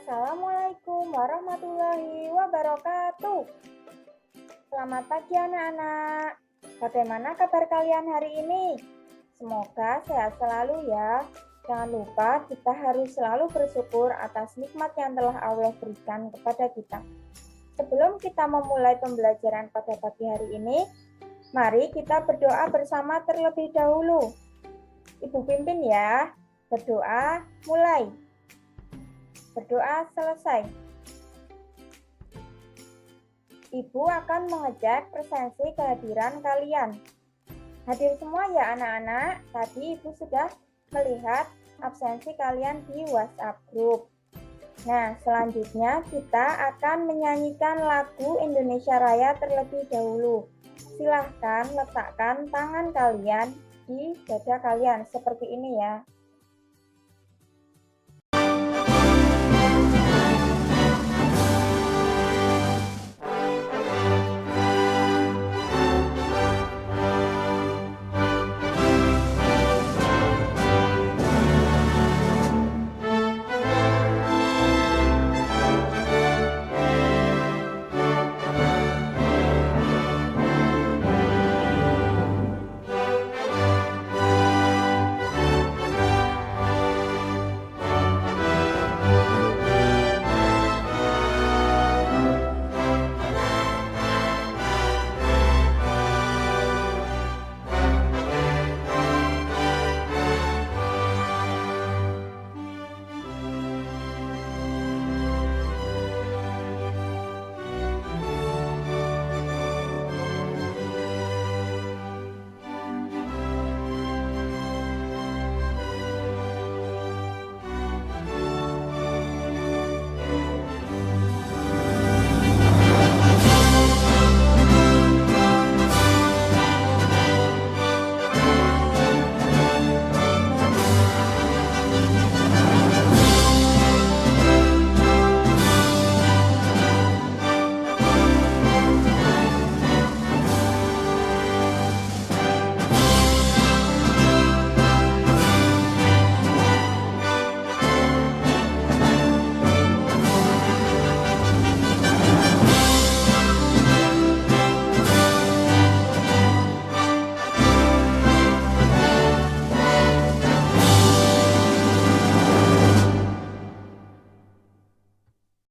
Assalamualaikum warahmatullahi wabarakatuh. Selamat pagi anak-anak. Bagaimana kabar kalian hari ini? Semoga sehat selalu ya. Jangan lupa kita harus selalu bersyukur atas nikmat yang telah Allah berikan kepada kita. Sebelum kita memulai pembelajaran pada pagi hari ini, mari kita berdoa bersama terlebih dahulu. Ibu pimpin ya. Berdoa mulai. Berdoa selesai. Ibu akan mengecek presensi kehadiran kalian. Hadir semua ya anak-anak. Tadi Ibu sudah melihat absensi kalian di WhatsApp group. Nah, selanjutnya kita akan menyanyikan lagu Indonesia Raya terlebih dahulu. Silahkan letakkan tangan kalian di dada kalian seperti ini ya.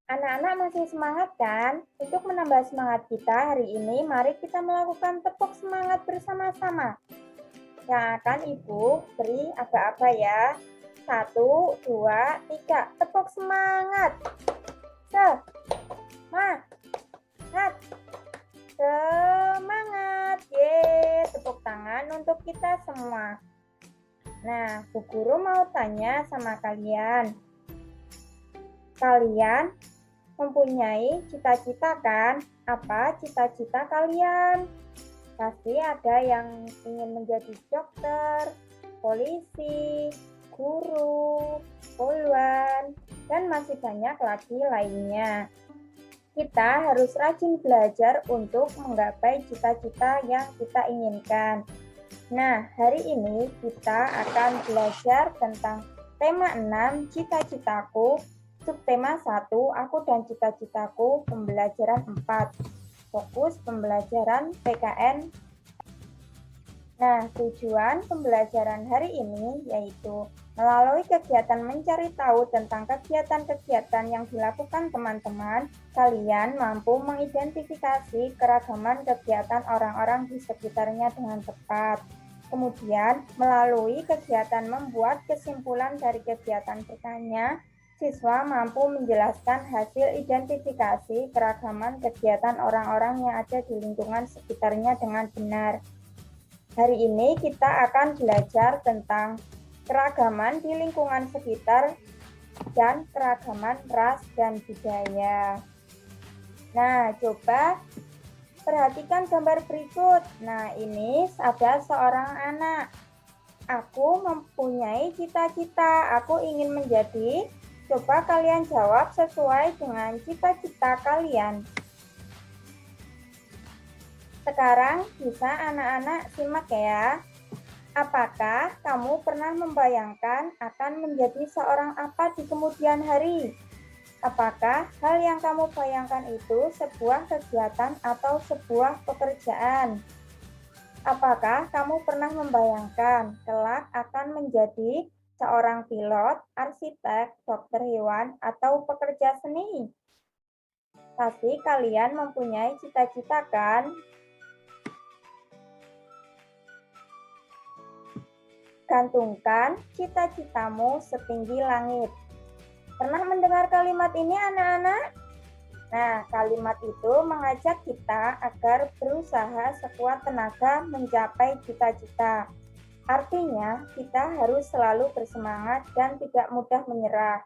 Anak-anak masih semangat kan? Untuk menambah semangat kita hari ini, mari kita melakukan tepuk semangat bersama-sama. Yang akan Ibu beri apa-apa ya. 1, 2, 3. Tepuk semangat. Semangat. Semangat. Yeay, tepuk tangan untuk kita semua. Nah, Bu Guru mau tanya sama kalian. Kalian mempunyai cita-cita kan? Apa cita-cita kalian? Pasti ada yang ingin menjadi dokter, polisi, guru, poluan, dan masih banyak lagi lainnya. Kita harus rajin belajar untuk menggapai cita-cita yang kita inginkan. Nah, hari ini kita akan belajar tentang tema 6, cita-citaku. Subtema 1, aku dan cita-citaku, pembelajaran 4. Fokus pembelajaran PKN. Nah, tujuan pembelajaran hari ini yaitu melalui kegiatan mencari tahu tentang kegiatan-kegiatan yang dilakukan teman-teman, kalian mampu mengidentifikasi keragaman kegiatan orang-orang di sekitarnya dengan tepat. Kemudian, melalui kegiatan membuat kesimpulan dari kegiatan bertanya, siswa mampu menjelaskan hasil identifikasi keragaman kegiatan orang-orang yang ada di lingkungan sekitarnya dengan benar. Hari ini kita akan belajar tentang keragaman di lingkungan sekitar dan keragaman ras dan budaya. Nah, coba perhatikan gambar berikut. Nah, ini ada seorang anak. Aku mempunyai cita-cita, aku ingin menjadi. Coba kalian jawab sesuai dengan cita-cita kalian. Sekarang bisa anak-anak simak ya. Apakah kamu pernah membayangkan akan menjadi seorang apa di kemudian hari? Apakah hal yang kamu bayangkan itu sebuah kegiatan atau sebuah pekerjaan? Apakah kamu pernah membayangkan kelak akan menjadi seorang pilot, arsitek, dokter hewan, atau pekerja seni? Pasti kalian mempunyai cita-cita kan? Gantungkan cita-citamu setinggi langit. Pernah mendengar kalimat ini anak-anak? Nah, kalimat itu mengajak kita agar berusaha sekuat tenaga mencapai cita-cita. Artinya, kita harus selalu bersemangat dan tidak mudah menyerah.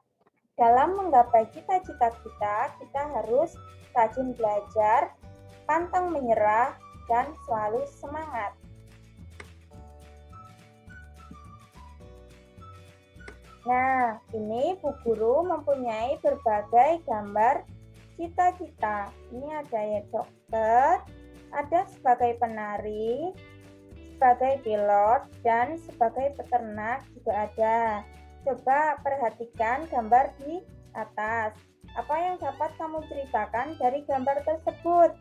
Dalam menggapai cita-cita kita harus rajin belajar, pantang menyerah, dan selalu semangat. Nah, ini Bu Guru mempunyai berbagai gambar cita-cita. Ini ada ya dokter, ada sebagai penari, sebagai pilot, dan sebagai peternak juga ada. Coba perhatikan gambar di atas. Apa yang dapat kamu ceritakan dari gambar tersebut?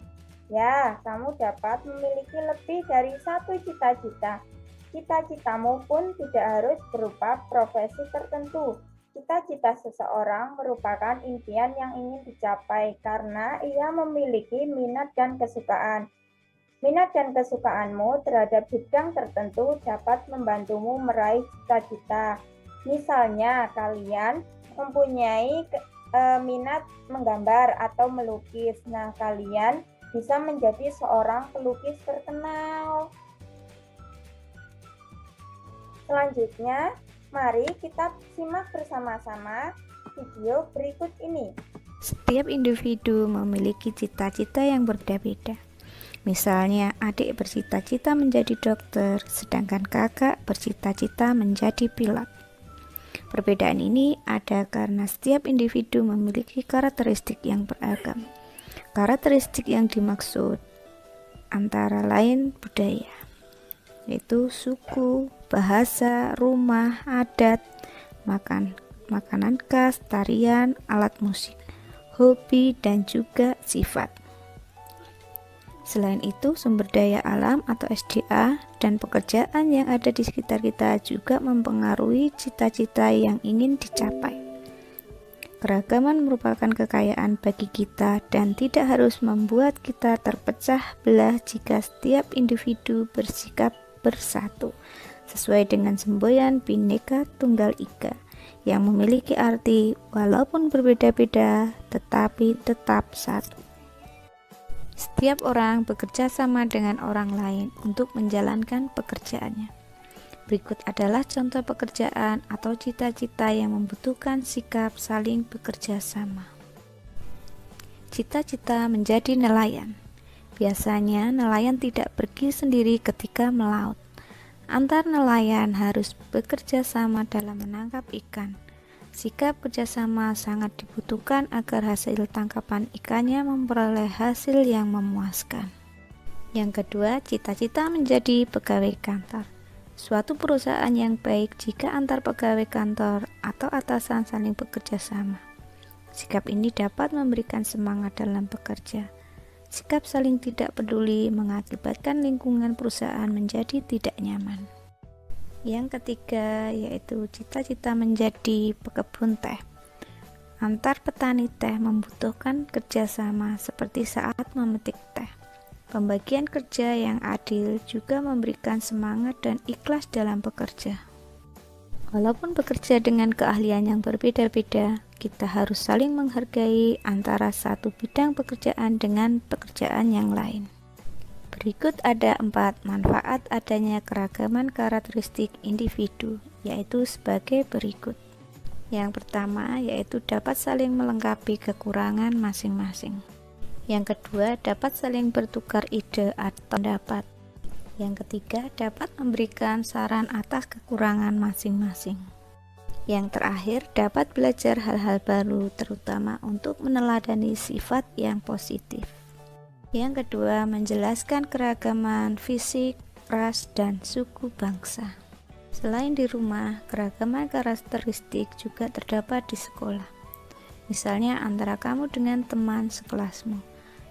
Ya, kamu dapat memiliki lebih dari satu cita-cita. Cita-citamu pun tidak harus berupa profesi tertentu. Cita-cita seseorang merupakan impian yang ingin dicapai karena ia memiliki minat dan kesukaan. Minat dan kesukaanmu terhadap bidang tertentu dapat membantumu meraih cita-cita. Misalnya, kalian mempunyai minat menggambar atau melukis. Nah, kalian bisa menjadi seorang pelukis terkenal. Selanjutnya, mari kita simak bersama-sama video berikut ini. Setiap individu memiliki cita-cita yang berbeda-beda. Misalnya, adik bercita-cita menjadi dokter, sedangkan kakak bercita-cita menjadi pilot. Perbedaan ini ada karena setiap individu memiliki karakteristik yang beragam. Karakteristik yang dimaksud antara lain budaya, yaitu suku, bahasa, rumah, adat, makanan khas, tarian, alat musik, hobi, dan juga sifat. Selain itu, sumber daya alam atau SDA dan pekerjaan yang ada di sekitar kita juga mempengaruhi cita-cita yang ingin dicapai. Keragaman merupakan kekayaan bagi kita dan tidak harus membuat kita terpecah belah jika setiap individu bersikap bersatu, sesuai dengan semboyan Bhinneka Tunggal Ika yang memiliki arti walaupun berbeda-beda tetapi tetap satu. Setiap orang bekerja sama dengan orang lain untuk menjalankan pekerjaannya. Berikut adalah contoh pekerjaan atau cita-cita yang membutuhkan sikap saling bekerja sama. Cita-cita menjadi nelayan. Biasanya nelayan tidak pergi sendiri ketika melaut. Antar nelayan harus bekerja sama dalam menangkap ikan. Sikap kerjasama sangat dibutuhkan agar hasil tangkapan ikannya memperoleh hasil yang memuaskan. Yang kedua, cita-cita menjadi pegawai kantor. Suatu perusahaan yang baik jika antar pegawai kantor atau atasan saling bekerja sama. Sikap ini dapat memberikan semangat dalam bekerja. Sikap saling tidak peduli mengakibatkan lingkungan perusahaan menjadi tidak nyaman. Yang ketiga yaitu cita-cita menjadi pekebun teh. Antar petani teh membutuhkan kerjasama seperti saat memetik teh. Pembagian kerja yang adil juga memberikan semangat dan ikhlas dalam bekerja. Walaupun bekerja dengan keahlian yang berbeda-beda, kita harus saling menghargai antara satu bidang pekerjaan dengan pekerjaan yang lain. Berikut ada 4 manfaat adanya keragaman karakteristik individu, yaitu sebagai berikut. Yang pertama yaitu dapat saling melengkapi kekurangan masing-masing. Yang kedua dapat saling bertukar ide atau pendapat. Yang ketiga dapat memberikan saran atas kekurangan masing-masing. Yang terakhir dapat belajar hal-hal baru terutama untuk meneladani sifat yang positif. Yang kedua, menjelaskan keragaman fisik, ras, dan suku bangsa. Selain di rumah, keragaman karakteristik juga terdapat di sekolah. Misalnya antara kamu dengan teman sekelasmu,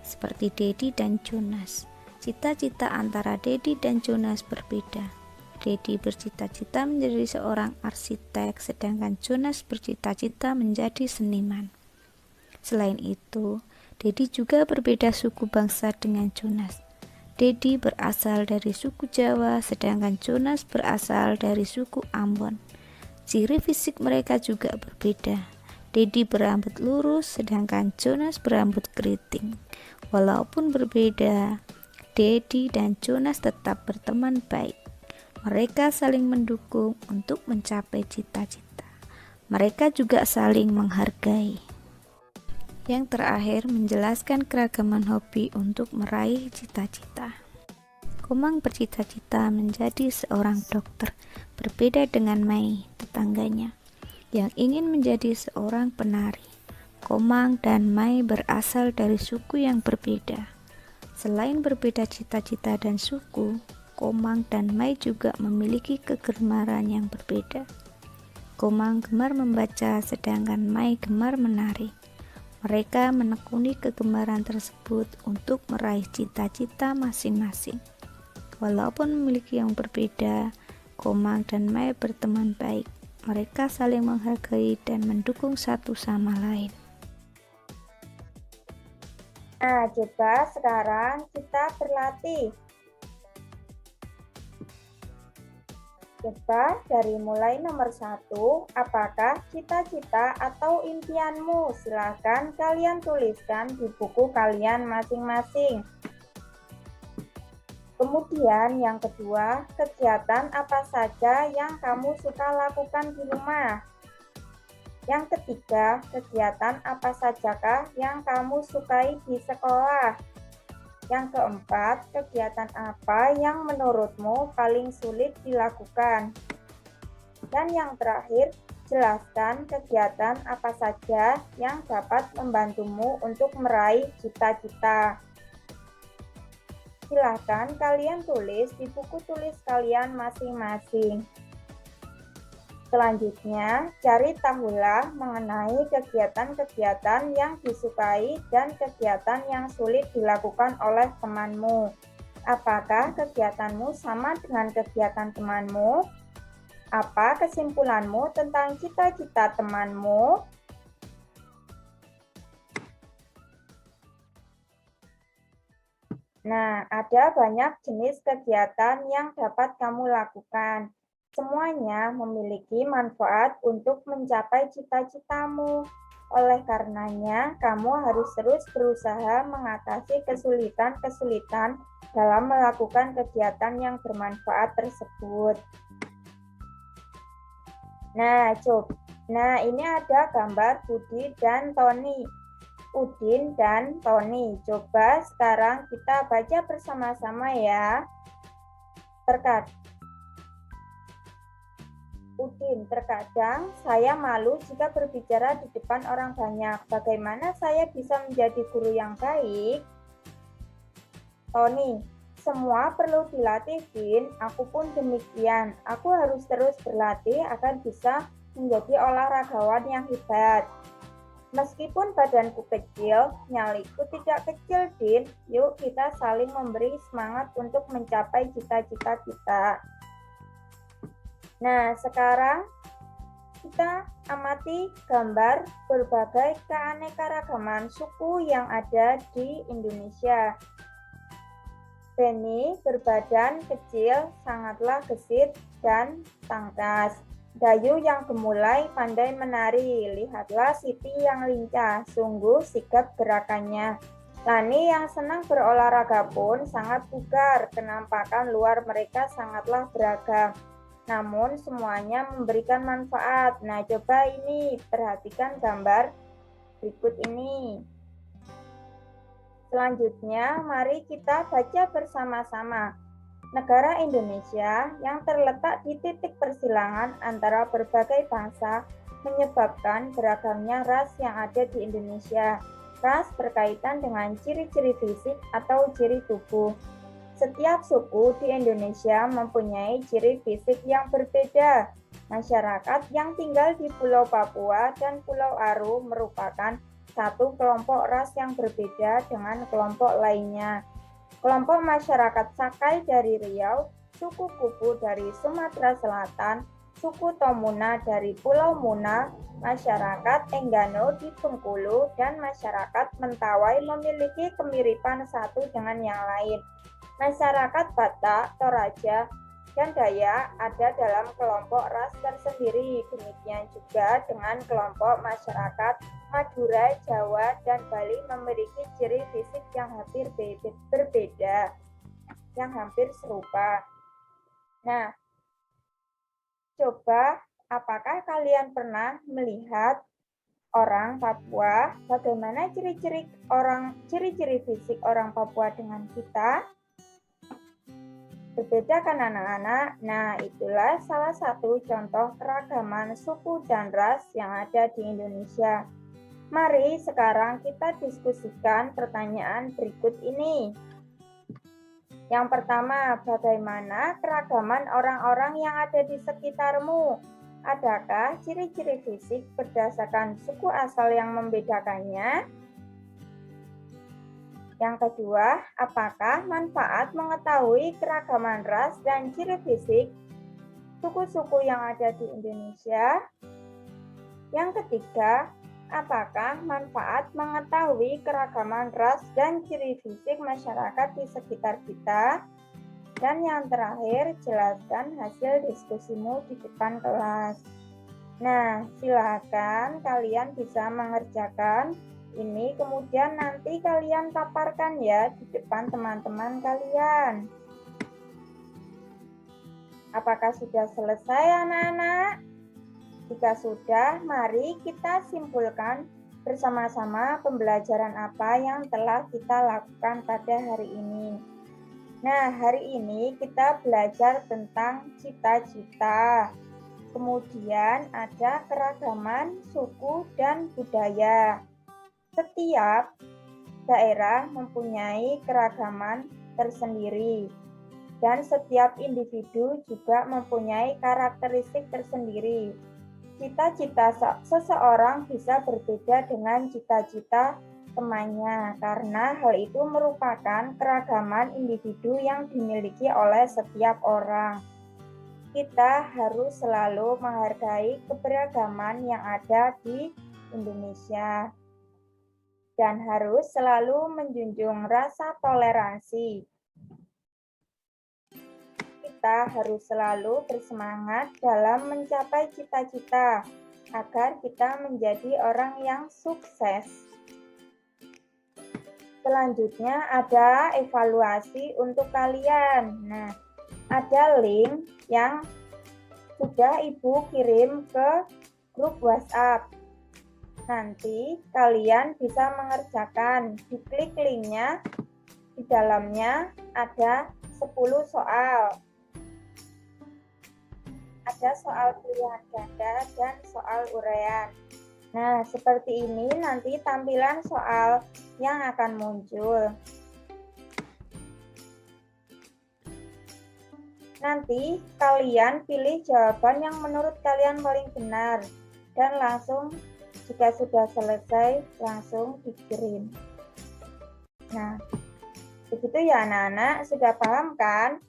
seperti Dedi dan Jonas. Cita-cita antara Dedi dan Jonas berbeda. Dedi bercita-cita menjadi seorang arsitek, sedangkan Jonas bercita-cita menjadi seniman. Selain itu, Dedi juga berbeda suku bangsa dengan Jonas. Dedi berasal dari suku Jawa, sedangkan Jonas berasal dari suku Ambon. Ciri fisik mereka juga berbeda. Dedi berambut lurus, sedangkan Jonas berambut keriting. Walaupun berbeda, Dedi dan Jonas tetap berteman baik. Mereka saling mendukung untuk mencapai cita-cita. Mereka juga saling menghargai. Yang terakhir, menjelaskan keragaman hobi untuk meraih cita-cita. Komang bercita-cita menjadi seorang dokter, berbeda dengan Mai, tetangganya, yang ingin menjadi seorang penari. Komang dan Mai berasal dari suku yang berbeda. Selain berbeda cita-cita dan suku, Komang dan Mai juga memiliki kegemaran yang berbeda. Komang gemar membaca, sedangkan Mai gemar menari. Mereka menekuni kegemaran tersebut untuk meraih cita-cita masing-masing. Walaupun memiliki yang berbeda, Komang dan Mai berteman baik. Mereka saling menghargai dan mendukung satu sama lain. Nah, coba sekarang kita berlatih. Coba dari mulai nomor 1, apakah cita-cita atau impianmu? Silakan kalian tuliskan di buku kalian masing-masing. Kemudian yang kedua, kegiatan apa saja yang kamu suka lakukan di rumah? Yang ketiga, kegiatan apa sajakah yang kamu sukai di sekolah? Yang keempat, kegiatan apa yang menurutmu paling sulit dilakukan? Dan yang terakhir, jelaskan kegiatan apa saja yang dapat membantumu untuk meraih cita-cita. Silahkan kalian tulis di buku tulis kalian masing-masing. Selanjutnya, cari tahulah mengenai kegiatan-kegiatan yang disukai dan kegiatan yang sulit dilakukan oleh temanmu. Apakah kegiatanmu sama dengan kegiatan temanmu? Apa kesimpulanmu tentang cita-cita temanmu? Nah, ada banyak jenis kegiatan yang dapat kamu lakukan. Semuanya memiliki manfaat untuk mencapai cita-citamu. Oleh karenanya, kamu harus terus berusaha mengatasi kesulitan-kesulitan dalam melakukan kegiatan yang bermanfaat tersebut. Nah, ini ada gambar Budi dan Tony. Udin dan Tony. Coba sekarang kita baca bersama-sama ya. Udin, terkadang saya malu jika berbicara di depan orang banyak. Bagaimana saya bisa menjadi guru yang baik? Tony, semua perlu dilatih, Din. Aku pun demikian. Aku harus terus berlatih agar bisa menjadi olahragawan yang hebat. Meskipun badanku kecil, nyaliku tidak kecil, Din. Yuk kita saling memberi semangat untuk mencapai cita-cita kita. Nah, sekarang kita amati gambar berbagai keanekaragaman suku yang ada di Indonesia. Beni berbadan kecil, sangatlah gesit dan tangkas. Dayu yang gemulai pandai menari, lihatlah Siti yang lincah, sungguh sigap gerakannya. Lani yang senang berolahraga pun sangat bugar, kenampakan luar mereka sangatlah beragam. Namun semuanya memberikan manfaat. Nah, coba ini, perhatikan gambar berikut ini. Selanjutnya, mari kita baca bersama-sama. Negara Indonesia yang terletak di titik persilangan antara berbagai bangsa menyebabkan beragamnya ras yang ada di Indonesia. Ras berkaitan dengan ciri-ciri fisik atau ciri tubuh. Setiap suku di Indonesia mempunyai ciri fisik yang berbeda. Masyarakat yang tinggal di Pulau Papua dan Pulau Aru merupakan satu kelompok ras yang berbeda dengan kelompok lainnya. Kelompok masyarakat Sakai dari Riau, suku Kupu dari Sumatera Selatan, suku Tomuna dari Pulau Muna, masyarakat Enggano di Bengkulu, dan masyarakat Mentawai memiliki kemiripan satu dengan yang lain. Masyarakat Batak, Toraja, dan Dayak ada dalam kelompok ras tersendiri. Demikian juga dengan kelompok masyarakat Madura, Jawa, dan Bali memiliki ciri fisik yang hampir berbeda, yang hampir serupa. Nah, coba apakah kalian pernah melihat orang Papua? Bagaimana ciri-ciri fisik orang Papua dengan kita? Berbeda kan anak-anak? Nah, itulah salah satu contoh keragaman suku dan ras yang ada di Indonesia. Mari sekarang kita diskusikan pertanyaan berikut ini. Yang pertama, bagaimana keragaman orang-orang yang ada di sekitarmu? Adakah ciri-ciri fisik berdasarkan suku asal yang membedakannya? Yang kedua, apakah manfaat mengetahui keragaman ras dan ciri fisik suku-suku yang ada di Indonesia? Yang ketiga, apakah manfaat mengetahui keragaman ras dan ciri fisik masyarakat di sekitar kita? Dan yang terakhir, jelaskan hasil diskusimu di depan kelas. Nah, silakan kalian bisa mengerjakan ini, kemudian nanti kalian paparkan ya di depan teman-teman kalian. Apakah sudah selesai anak-anak? Jika sudah, mari kita simpulkan bersama-sama pembelajaran apa yang telah kita lakukan pada hari ini. Nah, hari ini kita belajar tentang cita-cita. Kemudian ada keragaman suku dan budaya. Setiap daerah mempunyai keragaman tersendiri dan setiap individu juga mempunyai karakteristik tersendiri. Cita-cita seseorang bisa berbeda dengan cita-cita temannya karena hal itu merupakan keragaman individu yang dimiliki oleh setiap orang. Kita harus selalu menghargai keberagaman yang ada di Indonesia dan harus selalu menjunjung rasa toleransi. Kita harus selalu bersemangat dalam mencapai cita-cita agar kita menjadi orang yang sukses. Selanjutnya ada evaluasi untuk kalian. Nah, ada link yang sudah Ibu kirim ke grup WhatsApp. Nanti kalian bisa mengerjakan. Diklik linknya, di dalamnya ada 10 soal. Ada soal pilihan ganda dan soal uraian. Nah, seperti ini nanti tampilan soal yang akan muncul. Nanti kalian pilih jawaban yang menurut kalian paling benar dan langsung jika sudah selesai langsung dikirim. Nah, begitu ya anak-anak, sudah paham kan?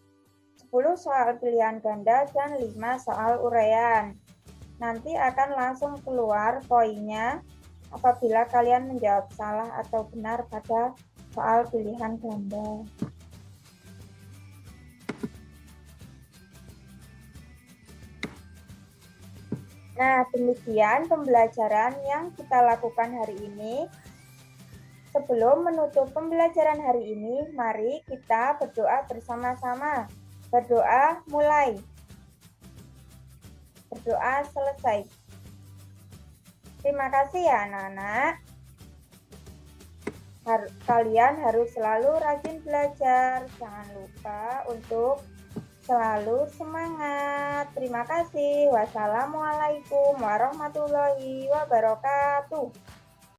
10 soal pilihan ganda dan 5 soal uraian. Nanti akan langsung keluar poinnya apabila kalian menjawab salah atau benar pada soal pilihan ganda. Nah, demikian pembelajaran yang kita lakukan hari ini. Sebelum menutup pembelajaran hari ini, mari kita berdoa bersama-sama. Berdoa mulai. Berdoa selesai. Terima kasih ya anak-anak. Kalian harus selalu rajin belajar. Jangan lupa untuk selalu semangat. Terima kasih. Wassalamualaikum warahmatullahi wabarakatuh.